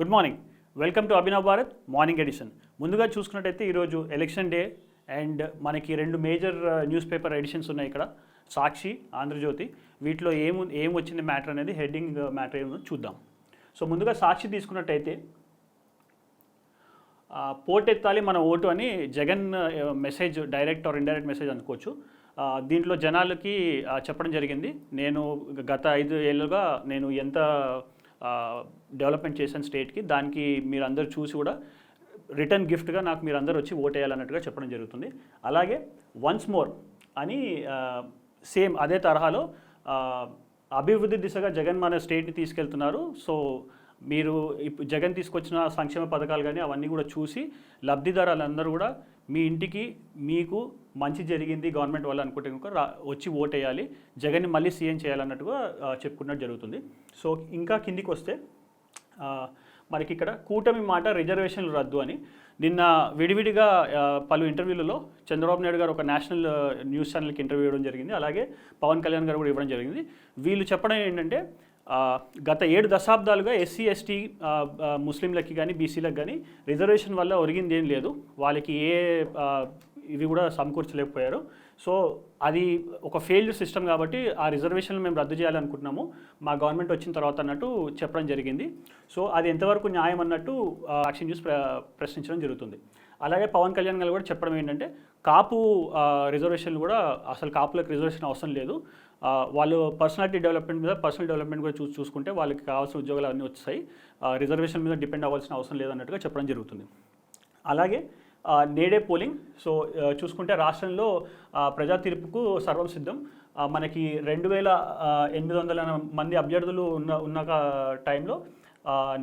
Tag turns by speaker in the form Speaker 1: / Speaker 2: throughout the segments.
Speaker 1: Good morning. Welcome to Abhinav Bharat morning edition. ముందుగా చూసుకున్నట్టయితే ఈరోజు ఎలక్షన్ డే అండ్ మనకి రెండు మేజర్ న్యూస్ పేపర్ ఎడిషన్స్ ఉన్నాయి ఇక్కడ, సాక్షి, ఆంధ్రజ్యోతి. వీటిలో ఏం వచ్చింది మ్యాటర్ అనేది హెడ్డింగ్ మ్యాటర్ ఏమో చూద్దాం. సో ముందుగా సాక్షి తీసుకున్నట్టయితే పోటెత్తాలి మన ఓటు అని Jagan message, direct or indirect message అనుకోవచ్చు. దీంట్లో జనాలకి చెప్పడం జరిగింది, నేను గత 5 ఏళ్ళుగా నేను ఎంత డెవలప్మెంట్ చేశాను స్టేట్కి, దానికి మీరు అందరూ చూసి కూడా రిటర్న్ గిఫ్ట్గా నాకు మీరు అందరూ వచ్చి ఓటేయాలన్నట్టుగా చెప్పడం జరుగుతుంది. అలాగే వన్స్ మోర్ అని సేమ్ అదే తరహాలో అభివృద్ధి దిశగా జగన్ మన స్టేట్ని తీసుకెళ్తున్నారు. సో మీరు జగన్ తీసుకొచ్చిన సంక్షేమ పథకాలు కానీ అవన్నీ కూడా చూసి లబ్ధిదారులందరూ కూడా మీ ఇంటికి మీకు మంచి జరిగింది గవర్నమెంట్ వల్ల అనుకుంటే కనుక వచ్చి ఓటేయాలి, జగన్ని మళ్ళీ సీఎం చేయాలన్నట్టుగా చెప్పుకున్నట్టు జరుగుతుంది. సో ఇంకా కిందికి వస్తే మనకి ఇక్కడ కూటమి మాట రిజర్వేషన్లు రద్దు అని నిన్న విడివిడిగా పలు ఇంటర్వ్యూలలో చంద్రబాబు నాయుడు గారు ఒక నేషనల్ న్యూస్ ఛానల్కి ఇంటర్వ్యూ ఇవ్వడం జరిగింది, అలాగే పవన్ కళ్యాణ్ గారు కూడా ఇవ్వడం జరిగింది. వీళ్ళు చెప్పడం ఏంటంటే గత 7 దశాబ్దాలుగా ఎస్సీ ఎస్టీ ముస్లింలకి కానీ బీసీలకు కానీ రిజర్వేషన్ వల్ల ఒరిగింది ఏం లేదు, వాళ్ళకి ఇవి కూడా సమకూర్చలేకపోయారు. సో అది ఒక ఫెయిల్డ్ సిస్టమ్ కాబట్టి ఆ రిజర్వేషన్లు మేము రద్దు చేయాలనుకుంటున్నాము మా గవర్నమెంట్ వచ్చిన తర్వాత అన్నట్టు చెప్పడం జరిగింది. సో అది ఎంతవరకు న్యాయం అన్నట్టు యాక్షన్ న్యూస్ ప్రశ్నించడం జరుగుతుంది. అలాగే పవన్ కళ్యాణ్ గారు కూడా చెప్పడం ఏంటంటే కాపు రిజర్వేషన్లు కూడా అసలు కాపులకు రిజర్వేషన్ అవసరం లేదు, వాళ్ళు పర్సనల్ డెవలప్మెంట్ కూడా చూసుకుంటే వాళ్ళకి కావాల్సిన ఉద్యోగాలు అన్నీ వచ్చాయి, రిజర్వేషన్ మీద డిపెండ్ అవ్వాల్సిన అవసరం లేదన్నట్టుగా చెప్పడం జరుగుతుంది. అలాగే నేడే పోలింగ్. సో చూసుకుంటే రాష్ట్రంలో ప్రజా తీర్పుకు సర్వం సిద్ధం. మనకి 2800 మంది అభ్యర్థులు ఉన్న టైంలో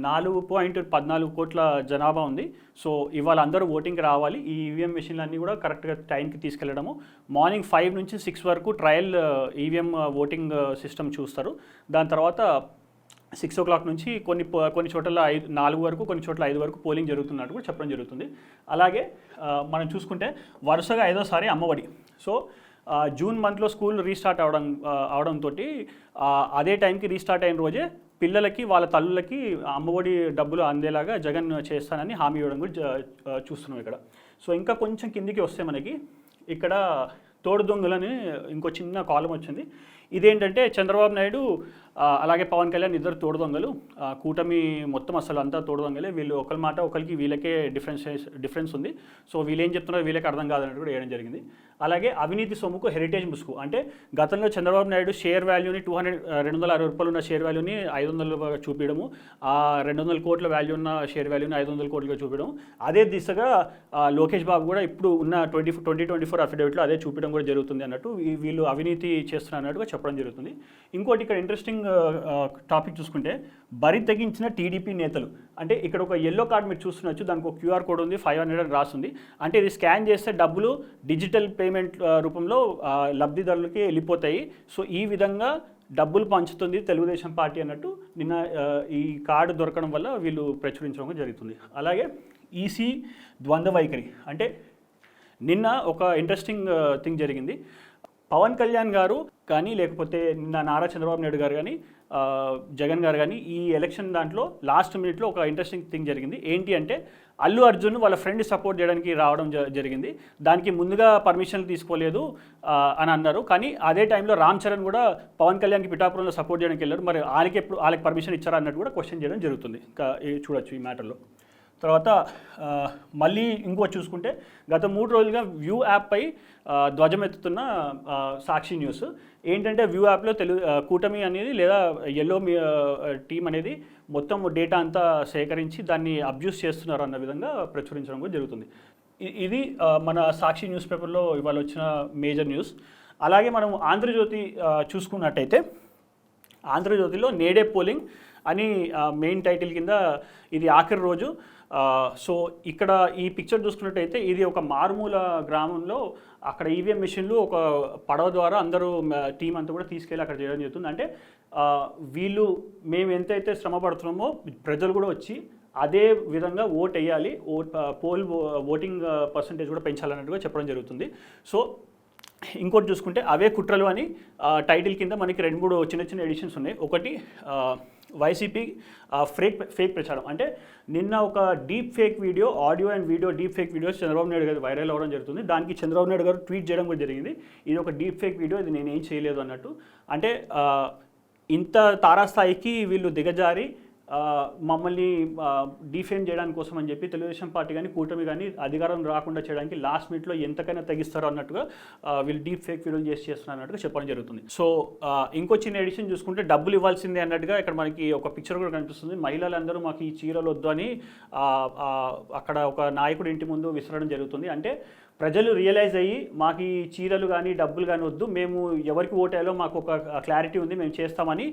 Speaker 1: 4.14 కోట్ల జనాభా ఉంది. సో ఇవాళ అందరూ ఓటింగ్కి రావాలి. ఈ ఈవీఎం మెషిన్లు అన్నీ కూడా కరెక్ట్గా టైంకి తీసుకెళ్లడము. మార్నింగ్ 5 నుంచి 6 వరకు ట్రయల్ ఈవీఎం ఓటింగ్ సిస్టమ్ చూస్తారు. దాని తర్వాత 6 o'clock నుంచి కొన్ని చోట్ల 4 వరకు, కొన్ని చోట్ల 5 వరకు పోలింగ్ జరుగుతున్నట్టు కూడా చెప్పడం జరుగుతుంది. అలాగే మనం చూసుకుంటే వరుసగా 5వ సారి అమ్మఒడి. సో జూన్ మంత్లో స్కూల్ రీస్టార్ట్ అవడంతో అదే టైంకి రీస్టార్ట్ అయిన రోజే పిల్లలకి వాళ్ళ తల్లులకి అమ్మఒడి డబ్బులు అందేలాగా జగన్ చేస్తానని హామీ ఇవ్వడం కూడా చూస్తున్నాం ఇక్కడ. సో ఇంకా కొంచెం కిందికి వస్తే మనకి ఇక్కడ తోడు దొంగలని ఇంకో చిన్న కాలం వచ్చింది. ఇదేంటంటే చంద్రబాబు నాయుడు అలాగే పవన్ కళ్యాణ్ ఇద్దరు తోడు దొంగలు, కూటమి మొత్తం అసలు అంతా తోడు దొంగలే, వీళ్ళు ఒకరి మాట ఒకరికి వీళ్ళకే డిఫరెన్స్ ఉంది. సో వీళ్ళు ఏం చెప్తున్నారో వీళ్ళకి అర్థం కాదన్నట్టు కూడా వేయడం జరిగింది. అలాగే అవినీతి సొమ్ముకు హెరిటేజ్ ముసుగు. అంటే గతంలో చంద్రబాబు నాయుడు షేర్ వాల్యూని 260 రూపాయలు ఉన్న షేర్ వాల్యూని 500 చూపించడము, ఆ 200 కోట్ల వాల్యూ ఉన్న షేర్ వాల్యూని 500 కోట్లుగా చూపించడం, అదే దిశగా లోకేష్ బాబు కూడా ఇప్పుడు ఉన్న 2024 అఫిడవిట్లో అదే చూపించడం కూడా జరుగుతుంది అన్నట్టు వీళ్ళు అవినీతి చేస్తున్నారు అన్నట్టుగా చెప్పడం జరుగుతుంది. ఇంకోటి ఇక్కడ ఇంట్రెస్టింగ్ టాపిక్ చూసుకుంటే బరి తెగించిన టీడీపీ నేతలు. అంటే ఇక్కడ ఒక ఎల్లో కార్డ్ మీరు చూస్తున్నచ్చు, దానికి ఒక QR కోడ్ ఉంది, 500 అని రాస్తుంది. అంటే ఇది స్కాన్ చేస్తే డబ్బులు డిజిటల్ పేమెంట్ రూపంలో లబ్ధిదారులకి వెళ్ళిపోతాయి. సో ఈ విధంగా డబ్బులు పంచుతుంది తెలుగుదేశం పార్టీ అన్నట్టు నిన్న ఈ కార్డు దొరకడం వల్ల వీళ్ళు ప్రచురించడం జరుగుతుంది. అలాగే ఈసీ ద్వంద్వ వైఖరి. అంటే నిన్న ఒక ఇంట్రెస్టింగ్ థింగ్ జరిగింది. పవన్ కళ్యాణ్ గారు కానీ లేకపోతే నిన్న నారా చంద్రబాబు నాయుడు గారు కానీ జగన్ గారు కానీ ఈ ఎలక్షన్ దాంట్లో లాస్ట్ మినిట్లో ఒక ఇంట్రెస్టింగ్ థింగ్ జరిగింది. ఏంటి అంటే అల్లు అర్జున్ వాళ్ళ ఫ్రెండ్ సపోర్ట్ చేయడానికి రావడం జరిగింది. దానికి ముందుగా పర్మిషన్లు తీసుకోలేదు అని అన్నారు. కానీ అదే టైంలో రామ్ చరణ్ కూడా పవన్ కళ్యాణ్కి పిఠాపురంలో సపోర్ట్ చేయడానికి వెళ్ళారు. మరి వాళ్ళకి పర్మిషన్ ఇచ్చారా అన్నట్టు కూడా క్వశ్చన్ చేయడం జరుగుతుంది. చూడొచ్చు ఈ మ్యాటర్లో. తర్వాత మళ్ళీ ఇంకో చూసుకుంటే గత 3 రోజులుగా వ్యూ యాప్పై ధ్వజమెత్తుతున్న సాక్షి న్యూస్. ఏంటంటే వ్యూ యాప్లో కూటమి అనేది లేదా ఎల్లో టీం అనేది మొత్తం డేటా అంతా సేకరించి దాన్ని అబ్యూస్ చేస్తున్నారు అన్న విధంగా ప్రచురించడం కూడా జరుగుతుంది. ఇది మన సాక్షి న్యూస్ పేపర్లో ఇవాళ వచ్చిన మేజర్ న్యూస్. అలాగే మనం ఆంధ్రజ్యోతి చూసుకున్నట్టయితే ఆంధ్రజ్యోతిలో నేడే పోలింగ్ అని మెయిన్ టైటిల్ కింద ఇది ఆఖరి రోజు. సో ఇక్కడ ఈ పిక్చర్ చూసుకున్నట్టయితే ఇది ఒక మారుమూల గ్రామంలో అక్కడ ఈవీఎం మెషిన్లు ఒక పడవ ద్వారా అందరూ టీం అంతా కూడా తీసుకెళ్ళి అక్కడ చేయడం జరుగుతుంది. అంటే వీళ్ళు మేము ఎంతైతే శ్రమ పడుతున్నామో ప్రజలు కూడా వచ్చి అదే విధంగా ఓట్ వేయాలి, ఓటింగ్ పర్సంటేజ్ కూడా పెంచాలన్నట్టుగా చెప్పడం జరుగుతుంది. సో ఇంకోటి చూసుకుంటే అవే కుట్రలు అని టైటిల్ కింద మనకి 2-3 చిన్న చిన్న ఎడిషన్స్ ఉన్నాయి. ఒకటి వైసీపీ ఫేక్ ప్రచారం అంటే నిన్న ఒక deep fake video, audio and video deep fake videos Chandrababu Naidu గారు వైరల్ అవ్వడం జరుగుతుంది. దానికి చంద్రబాబు నాయుడు గారు ట్వీట్ చేయడం కూడా జరిగింది, ఇది ఒక డీప్ ఫేక్ వీడియో, ఇది నేనేం చేయలేదు అన్నట్టు. అంటే ఇంత తారాస్థాయికి వీళ్ళు దిగజారి మమ్మల్ని డిఫేమ్ చేయడానికి కోసం అని చెప్పి తెలుగుదేశం పార్టీ కానీ కూటమి కానీ అధికారం రాకుండా చేయడానికి లాస్ట్ మినిట్లో ఎంతకైనా తగ్గిస్తారో అన్నట్టుగా వీళ్ళు డీప్ ఫేక్ వీడియోలు చేస్తున్నారు అన్నట్టుగా చెప్పడం జరుగుతుంది. సో ఇంకో చిన్న ఎడిషన్ చూసుకుంటే డబ్బులు ఇవ్వాల్సిందే అన్నట్టుగా ఇక్కడ మనకి ఒక పిక్చర్ కూడా కనిపిస్తుంది. మహిళలందరూ మాకు ఈ చీరలు వద్దు అని అక్కడ ఒక నాయకుడి ఇంటి ముందు విసరడం జరుగుతుంది. అంటే ప్రజలు రియలైజ్ అయ్యి మాకు ఈ చీరలు కానీ డబ్బులు కానీ వద్దు, మేము ఎవరికి ఓటేయాలో మాకు ఒక క్లారిటీ ఉంది, మేము చేస్తామని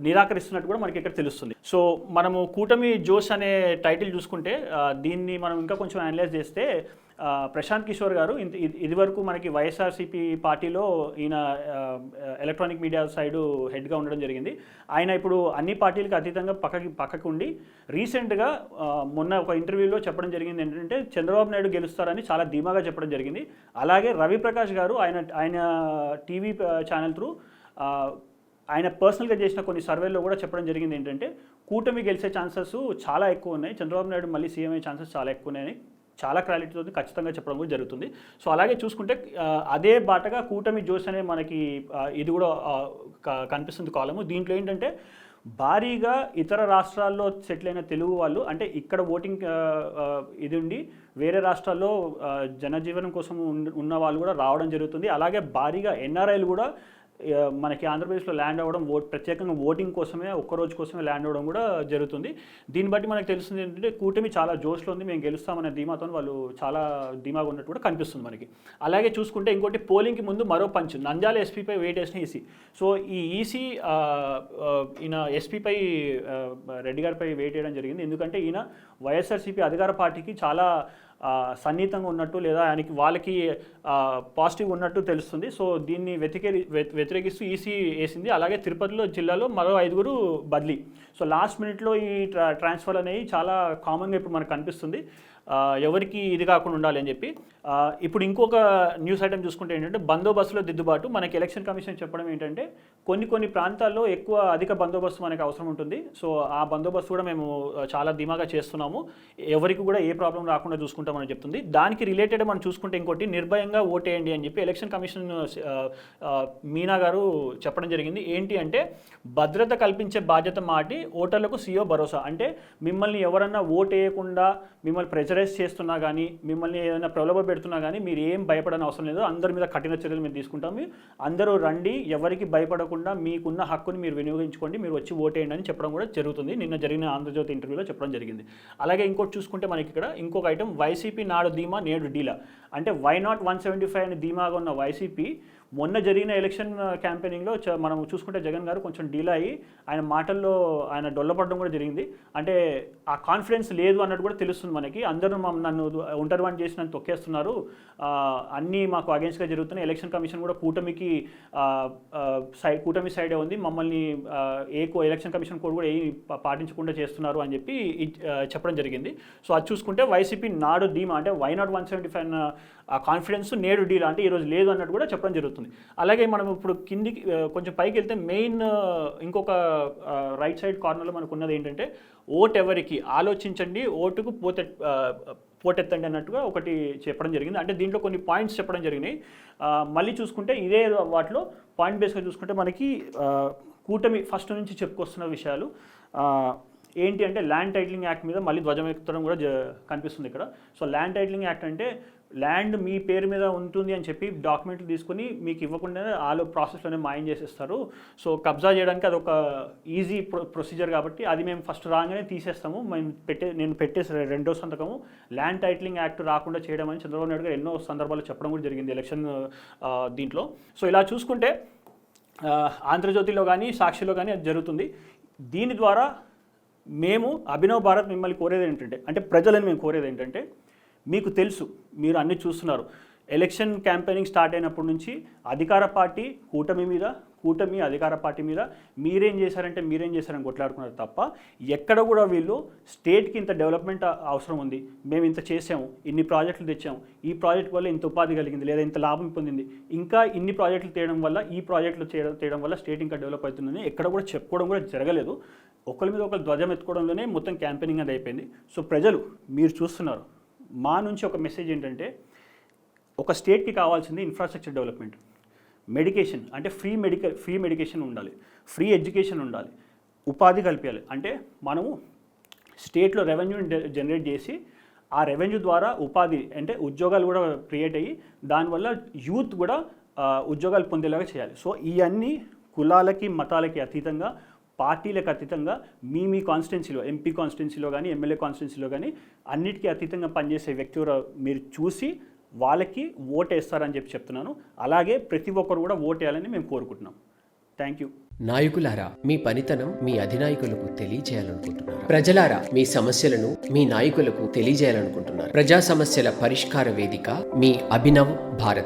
Speaker 1: నిరాకరిస్తున్నట్టు కూడా మనకి ఇక్కడ తెలుస్తుంది. సో మనము కూటమి జోష్ అనే టైటిల్ చూసుకుంటే దీన్ని మనం ఇంకా కొంచెం అనలైజ్ చేస్తే ప్రశాంత్ కిషోర్ గారు ఇదివరకు మనకి వైఎస్ఆర్సీపీ పార్టీలో ఈయన ఎలక్ట్రానిక్ మీడియా సైడు హెడ్గా ఉండడం జరిగింది. ఆయన ఇప్పుడు అన్ని పార్టీలకు అతీతంగా పక్కకు ఉండి రీసెంట్గా మొన్న ఒక ఇంటర్వ్యూలో చెప్పడం జరిగింది ఏంటంటే చంద్రబాబు నాయుడు గెలుస్తారని చాలా ధీమాగా చెప్పడం జరిగింది. అలాగే రవిప్రకాష్ గారు ఆయన టీవీ ఛానల్ త్రూ ఆయన పర్సనల్గా చేసిన కొన్ని సర్వేల్లో కూడా చెప్పడం జరిగింది ఏంటంటే కూటమి గెలిచే ఛాన్సెస్ చాలా ఎక్కువ ఉన్నాయి, చంద్రబాబు నాయుడు మళ్ళీ సీఎం అయ్యే ఛాన్సెస్ చాలా ఎక్కువ ఉన్నాయని చాలా క్లారిటీతో ఖచ్చితంగా చెప్పడం కూడా జరుగుతుంది. సో అలాగే చూసుకుంటే అదే బాటగా కూటమి జోష్ అనే మనకి ఇది కూడా కనిపిస్తుంది కాలము. దీంట్లో ఏంటంటే భారీగా ఇతర రాష్ట్రాల్లో సెటిల్ అయిన తెలుగు వాళ్ళు, అంటే ఇక్కడ ఓటింగ్ ఇది ఉండి వేరే రాష్ట్రాల్లో జనజీవనం కోసం ఉన్న వాళ్ళు కూడా రావడం జరుగుతుంది. అలాగే భారీగా ఎన్ఆర్ఐలు కూడా మనకి ఆంధ్రప్రదేశ్లో ల్యాండ్ అవ్వడం, ప్రత్యేకంగా ఓటింగ్ కోసమే ఒక్కరోజు కోసమే ల్యాండ్ అవ్వడం కూడా జరుగుతుంది. దీన్ని బట్టి మనకు తెలుస్తుంది ఏంటంటే కూటమి చాలా జోష్లో ఉంది, మేము గెలుస్తామనే ధీమాతో వాళ్ళు చాలా ధీమాగా ఉన్నట్టు కూడా కనిపిస్తుంది మనకి. అలాగే చూసుకుంటే ఇంకోటి పోలింగ్కి ముందు మరో పంచ్, నంద్యాల ఎస్పీపై వెయిట్ వేసిన ఈసీ. సో ఈ ఈసీ ఈయన ఎస్పీపై రెడ్డి గారిపై వెయిట్ వేయడం జరిగింది. ఎందుకంటే ఈయన వైఎస్ఆర్సీపీ అధికార పార్టీకి చాలా సన్నిహితంగా ఉన్నట్టు లేదా వాళ్ళకి పాజిటివ్ ఉన్నట్టు తెలుస్తుంది. సో దీన్ని వ్యతిరేకిస్తూ ఈసీ వేసింది. అలాగే తిరుపతిలో జిల్లాలో మరో 5 బదిలీ. సో లాస్ట్ మినిట్లో ఈ ట్రాన్స్ఫర్ అనేవి చాలా కామన్గా ఇప్పుడు మనకు కనిపిస్తుంది, ఎవరికి ఇది కాకుండా ఉండాలి అని చెప్పి. ఇప్పుడు ఇంకొక న్యూస్ ఐటమ్ చూసుకుంటే ఏంటంటే బందోబస్తులో దిద్దుబాటు. మనకి ఎలక్షన్ కమిషన్ చెప్పడం ఏంటంటే కొన్ని ప్రాంతాల్లో అధిక బందోబస్తు మనకి అవసరం ఉంటుంది. సో ఆ బందోబస్తు కూడా మేము చాలా ధీమాగా చేస్తున్నాము, ఎవరికి కూడా ఏ ప్రాబ్లం రాకుండా చూసుకుంటామని చెప్తుంది. దానికి రిలేటెడ్ మనం చూసుకుంటే ఇంకోటి నిర్భయంగా ఓటేయండి అని చెప్పి ఎలక్షన్ కమిషన్ మీనా గారు చెప్పడం జరిగింది. ఏంటి అంటే భద్రత కల్పించే బాధ్యత మాటి ఓటర్లకు సీఓ భరోసా. అంటే మిమ్మల్ని ఎవరన్నా ఓటు వేయకుండా మిమ్మల్ని ప్రెజరైజ్ చేస్తున్నా కానీ, మిమ్మల్ని ఏదైనా ప్రలోభ పెడుతున్నా కానీ మీరు ఏం భయపడని అవసరం లేదు, అందరి మీద కఠిన చర్యలు మేము తీసుకుంటాము, అందరూ రండి, ఎవరికి భయపడకుండా మీకున్న హక్కుని మీరు వినియోగించుకోండి, మీరు వచ్చి ఓటేయండి అని చెప్పడం కూడా జరుగుతుంది. నిన్న జరిగిన ఆంధ్రజ్యోతి ఇంటర్వ్యూలో చెప్పడం జరిగింది. అలాగే ఇంకోటి చూసుకుంటే మనకి ఇక్కడ ఇంకొక ఐటమ్, వైసీపీ నాడు ధీమా నేడు డీలా. అంటే వై నాట్ 175 అని ధీమాగా ఉన్న వైసీపీ మొన్న జరిగిన ఎలక్షన్ క్యాంపెయినింగ్లో మనం చూసుకుంటే జగన్ గారు కొంచెం డీల్ అయ్యి ఆయన మాటల్లో ఆయన డొల్లపడడం కూడా జరిగింది. అంటే ఆ కాన్ఫిడెన్స్ లేదు అన్నట్టు కూడా తెలుస్తుంది మనకి. అందరూ నన్ను ఒంటరివాణి చేసి నన్ను తొక్కేస్తున్నారు, అన్నీ మాకు అగేన్స్ట్గా జరుగుతున్నాయి, ఎలక్షన్ కమిషన్ కూడా కూటమి సైడే ఉంది, మమ్మల్ని ఎలక్షన్ కమిషన్ కోడ్ కూడా పాటించకుండా చేస్తున్నారు అని చెప్పి చెప్పడం జరిగింది. సో అది చూసుకుంటే వైసీపీ నాడు ధీమా అంటే వై నాట్ 175 కాన్ఫిడెన్స్ నేడు డీల్ అంటే ఈరోజు లేదు అన్నట్టు కూడా చెప్పడం జరుగుతుంది. అలాగే మనం ఇప్పుడు కిందికి కొంచెం పైకి వెళ్తే మెయిన్ ఇంకొక రైట్ సైడ్ కార్నర్లో మనకు ఉన్నది ఏంటంటే ఓటు ఎవరికి ఆలోచించండి, ఓటుకు పోటెత్తండి అన్నట్టుగా ఒకటి చెప్పడం జరిగింది. అంటే దీంట్లో కొన్ని పాయింట్స్ చెప్పడం జరిగినాయి. మళ్ళీ చూసుకుంటే ఇదే వాటిలో పాయింట్ బేస్గా చూసుకుంటే మనకి కూటమి ఫస్ట్ నుంచి చెప్పుకొస్తున్న విషయాలు ఏంటి అంటే ల్యాండ్ టైటిలింగ్ యాక్ట్ మీద మళ్ళీ ధ్వజం ఎత్తడం కూడా కనిపిస్తుంది ఇక్కడ. సో ల్యాండ్ టైటిలింగ్ యాక్ట్ అంటే ల్యాండ్ మీ పేరు మీద ఉంటుంది అని చెప్పి డాక్యుమెంట్లు తీసుకుని మీకు ఇవ్వకుండా ప్రాసెస్లోనే మాయం చేసేస్తారు. సో కబ్జా చేయడానికి అది ఒక ఈజీ ప్రొసీజర్ కాబట్టి అది మేము ఫస్ట్ రాగానే తీసేస్తాము, నేను పెట్టేసి రెండో సంతకము ల్యాండ్ టైటిలింగ్ యాక్ట్ రాకుండా చేయడం అని చంద్రబాబు నాయుడు గారు ఎన్నో సందర్భాల్లో చెప్పడం కూడా జరిగింది ఎలక్షన్ దీంట్లో. సో ఇలా చూసుకుంటే ఆంధ్రజ్యోతిలో కానీ సాక్షిలో కానీ అది జరుగుతుంది. దీని ద్వారా మేము అభినవ్ భారత్ మిమ్మల్ని కోరేది ఏంటంటే, అంటే ప్రజలని మేము కోరేది ఏంటంటే, మీకు తెలుసు, మీరు అన్నీ చూస్తున్నారు, ఎలక్షన్ క్యాంపెయినింగ్ స్టార్ట్ అయినప్పటి నుంచి అధికార పార్టీ కూటమి అధికార పార్టీ మీద మీరేం చేశారని కొట్లాడుకున్నారు తప్ప ఎక్కడ కూడా వీళ్ళు స్టేట్కి ఇంత డెవలప్మెంట్ అవసరం ఉంది, మేము ఇంత చేసాము, ఇన్ని ప్రాజెక్టులు తెచ్చాము, ఈ ప్రాజెక్ట్ వల్ల ఇంత ఉపాధి కలిగింది లేదా ఇంత లాభం పొందింది, ఇంకా ఇన్ని ప్రాజెక్టులు తేయడం వల్ల ఈ ప్రాజెక్టులు చేయడం వల్ల స్టేట్ ఇంకా డెవలప్ అవుతుందని ఎక్కడ కూడా చెప్పుకోవడం కూడా జరగలేదు. ఒకరి మీద ఒకరు ధ్వజం ఎత్తుకోవడంలోనే మొత్తం క్యాంపెయినింగ్ అది అయిపోయింది. సో ప్రజలు మీరు చూస్తున్నారు, మా నుంచి ఒక మెసేజ్ ఏంటంటే ఒక స్టేట్కి కావాల్సింది ఇన్ఫ్రాస్ట్రక్చర్ డెవలప్మెంట్, మెడికేషన్ అంటే ఫ్రీ మెడికేషన్ ఉండాలి, ఫ్రీ ఎడ్యుకేషన్ ఉండాలి, ఉపాధి కల్పించాలి. అంటే మనము స్టేట్లో రెవెన్యూని జనరేట్ చేసి ఆ రెవెన్యూ ద్వారా ఉపాధి అంటే ఉద్యోగాలు కూడా క్రియేట్ అయ్యి దానివల్ల యూత్ కూడా ఉద్యోగాలు పొందేలాగా చేయాలి. సో ఇవన్నీ కులాలకి మతాలకి అతీతంగా, పార్టీలకు అతీతంగా మీ కాన్స్టిట్యున్సీలో ఎంపీ కాన్స్టిట్యున్సీలో కానీ ఎమ్మెల్యే కాన్స్టిట్యున్సీలో కానీ అన్నిటికీ అతీతంగా పనిచేసే వ్యక్తి మీరు చూసి వాళ్ళకి ఓటు వేస్తారని చెప్తున్నాను. అలాగే ప్రతి ఒక్కరు కూడా ఓటు వేయాలని మేము కోరుకుంటున్నాం. Thank you.
Speaker 2: నాయకులారా, మీ పనితనం మీ అధినాయకులకు తెలియజేయాలనుకుంటున్నారు. ప్రజలారా, మీ సమస్యలను మీ నాయకులకు తెలియజేయాలనుకుంటున్నారు. ప్రజా సమస్యల పరిష్కార వేదిక మీ అభినవ్ భారత్.